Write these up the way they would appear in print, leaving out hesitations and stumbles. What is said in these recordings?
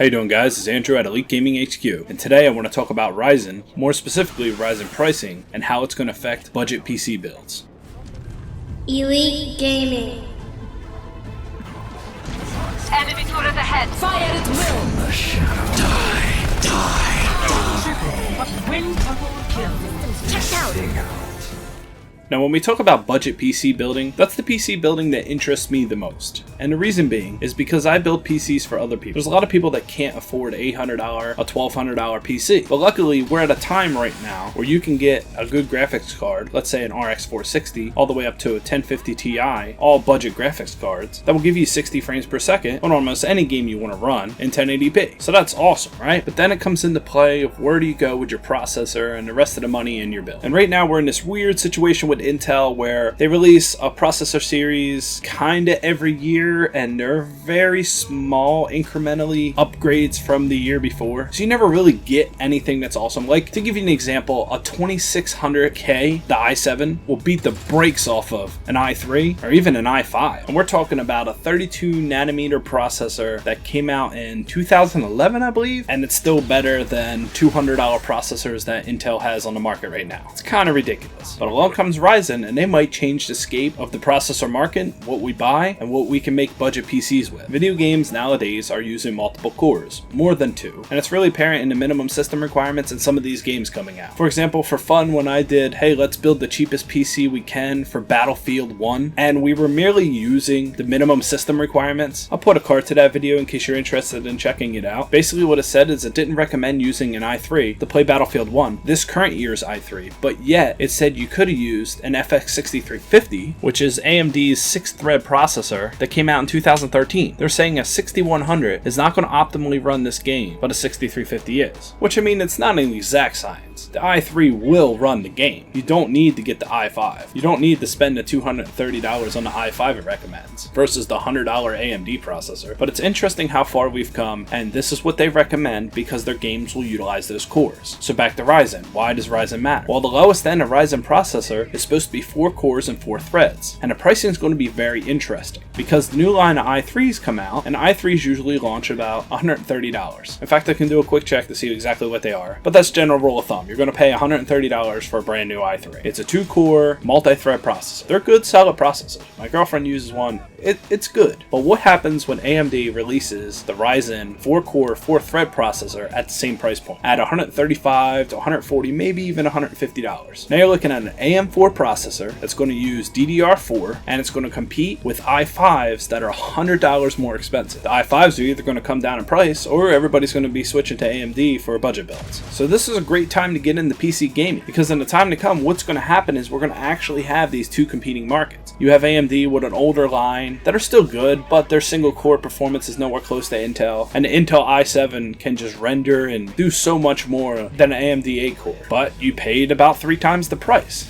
How you doing, guys? It's Andrew at Elite Gaming HQ, and today I want to talk about Ryzen, more specifically Ryzen pricing, and how it's going to affect budget PC builds. Elite Gaming. Enemy turret ahead. Fire at will. The shadow. Die. Win double kill. Check out. Sting out. Now, when we talk about budget PC building, that's the PC building that interests me the most. And the reason being is because I build PCs for other people. There's a lot of people that can't afford an $800, a $1,200 PC. But luckily, we're at a time right now where you can get a good graphics card, let's say an RX 460, all the way up to a 1050 Ti, all budget graphics cards, that will give you 60 frames per second on almost any game you want to run in 1080p. So that's awesome, right? But then it comes into play of where do you go with your processor and the rest of the money in your build. And right now, we're in this weird situation with Intel where they release a processor series kinda every year, and they're very small incrementally upgrades from the year before, so you never really get anything that's awesome. Like, to give you an example, a 2600K, the i7 will beat the brakes off of an i3 or even an i5, and we're talking about a 32 nanometer processor that came out in 2011, I believe, and it's still better than $200 processors that Intel has on the market right now. It's kind of ridiculous. But along comes Ryzen, and they might change the scape of the processor market, what we buy, and what we can make budget PCs with. Video games nowadays are using multiple cores, more than two, and it's really apparent in the minimum system requirements in some of these games coming out. For example, for fun, when I did, hey, let's build the cheapest PC we can for Battlefield 1, and we were merely using the minimum system requirements. I'll put a card to that video in case you're interested in checking it out. Basically what it said is it didn't recommend using an i3 to play Battlefield 1, this current year's i3, but yet it said you could have used an FX 6350, which is AMD's 6-thread processor that came out in 2013. They're saying a 6100 is not going to optimally run this game, but a 6350 is. Which, I mean, it's not an exact science. The i3 will run the game. You don't need to get the i5. You don't need to spend the $230 on the i5 it recommends, versus the $100 AMD processor. But it's interesting how far we've come, and this is what they recommend because their games will utilize those cores. So back to Ryzen. Why does Ryzen matter? Well, the lowest end of Ryzen processor is supposed to be 4 cores and 4 threads, and the pricing is going to be very interesting because the new line of i3s come out, and i3s usually launch about $130. In fact, I can do a quick check to see exactly what they are, but that's general rule of thumb. You're going to pay $130 for a brand new i3. It's a 2-core multi-thread processor. They're good, solid processors. My girlfriend uses one. It's good. But what happens when AMD releases the Ryzen 4-core 4-thread processor at the same price point, at $135 to $140, maybe even $150? Now you're looking at an AM4 processor that's going to use DDR4, and it's going to compete with i5s that are $100 more expensive. The i5s are either going to come down in price, or everybody's going to be switching to AMD for budget builds. So this is a great time to get into PC gaming, because in the time to come, what's going to happen is we're going to actually have these two competing markets. You have AMD with an older line that are still good, but their single core performance is nowhere close to Intel, and the Intel i7 can just render and do so much more than an AMD 8-core, but you paid about 3 times the price.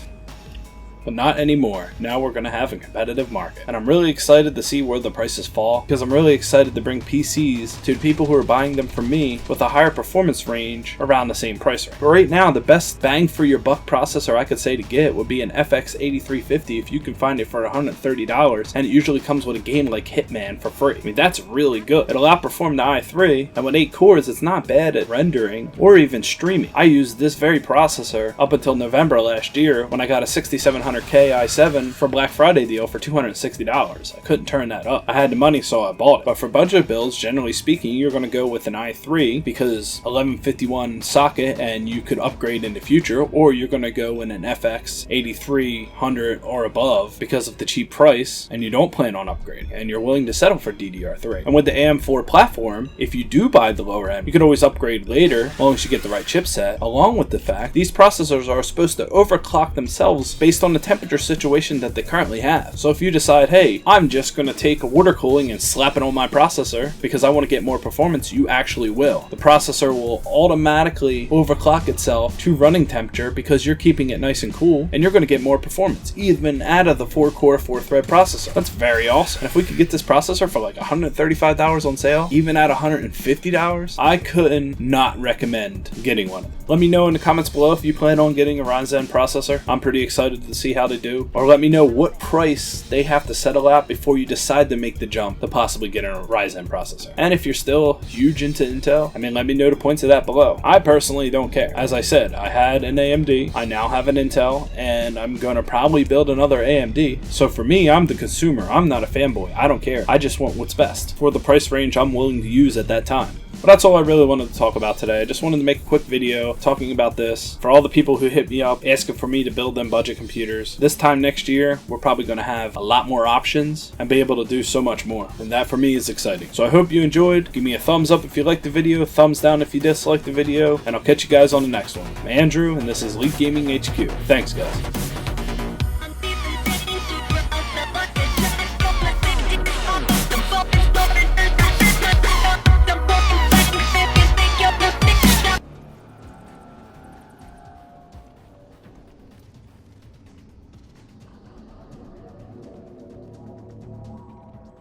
But not anymore. Now we're going to have a competitive market. And I'm really excited to see where the prices fall, because I'm really excited to bring PCs to the people who are buying them from me with a higher performance range around the same price range. But right now, the best bang for your buck processor I could say to get would be an FX 8350 if you can find it for $130, and it usually comes with a game like Hitman for free. I mean, that's really good. It'll outperform the i3, and with 8 cores, it's not bad at rendering or even streaming. I used this very processor up until November last year when I got a 6700K i7 for Black Friday deal for $260. I couldn't turn that up. I had the money, so I bought it. But for budget builds, generally speaking, you're going to go with an i3 because 1151 socket and you could upgrade in the future, or you're going to go in an FX 8300 or above because of the cheap price and you don't plan on upgrading and you're willing to settle for DDR3. And with the AM4 platform, if you do buy the lower end, you can always upgrade later as long as you get the right chipset, along with the fact these processors are supposed to overclock themselves based on the temperature situation that they currently have. So if you decide, hey, I'm just going to take water cooling and slap it on my processor because I want to get more performance, you actually will. The processor will automatically overclock itself to running temperature because you're keeping it nice and cool, and you're going to get more performance, even out of the 4-core 4-thread processor. That's very awesome. And if we could get this processor for like $135 on sale, even at $150, I couldn't not recommend getting one. Let me know in the comments below if you plan on getting a Ryzen processor. I'm pretty excited to see exactly how to do, or let me know what price they have to settle at before you decide to make the jump to possibly get a Ryzen processor. And if you're still huge into Intel, let me know the points of that below. I personally don't care. As I said, I had an AMD, I now have an Intel, and I'm gonna probably build another AMD. So for me, I'm the consumer. I'm not a fanboy. I don't care. I just want what's best for the price range I'm willing to use at that time. But that's all I really wanted to talk about today. I just wanted to make a quick video talking about this. For all the people who hit me up asking for me to build them budget computers, this time next year, we're probably going to have a lot more options and be able to do so much more. And that for me is exciting. So I hope you enjoyed. Give me a thumbs up if you liked the video, thumbs down if you disliked the video, and I'll catch you guys on the next one. I'm Andrew, and this is Elite Gaming HQ. Thanks, guys.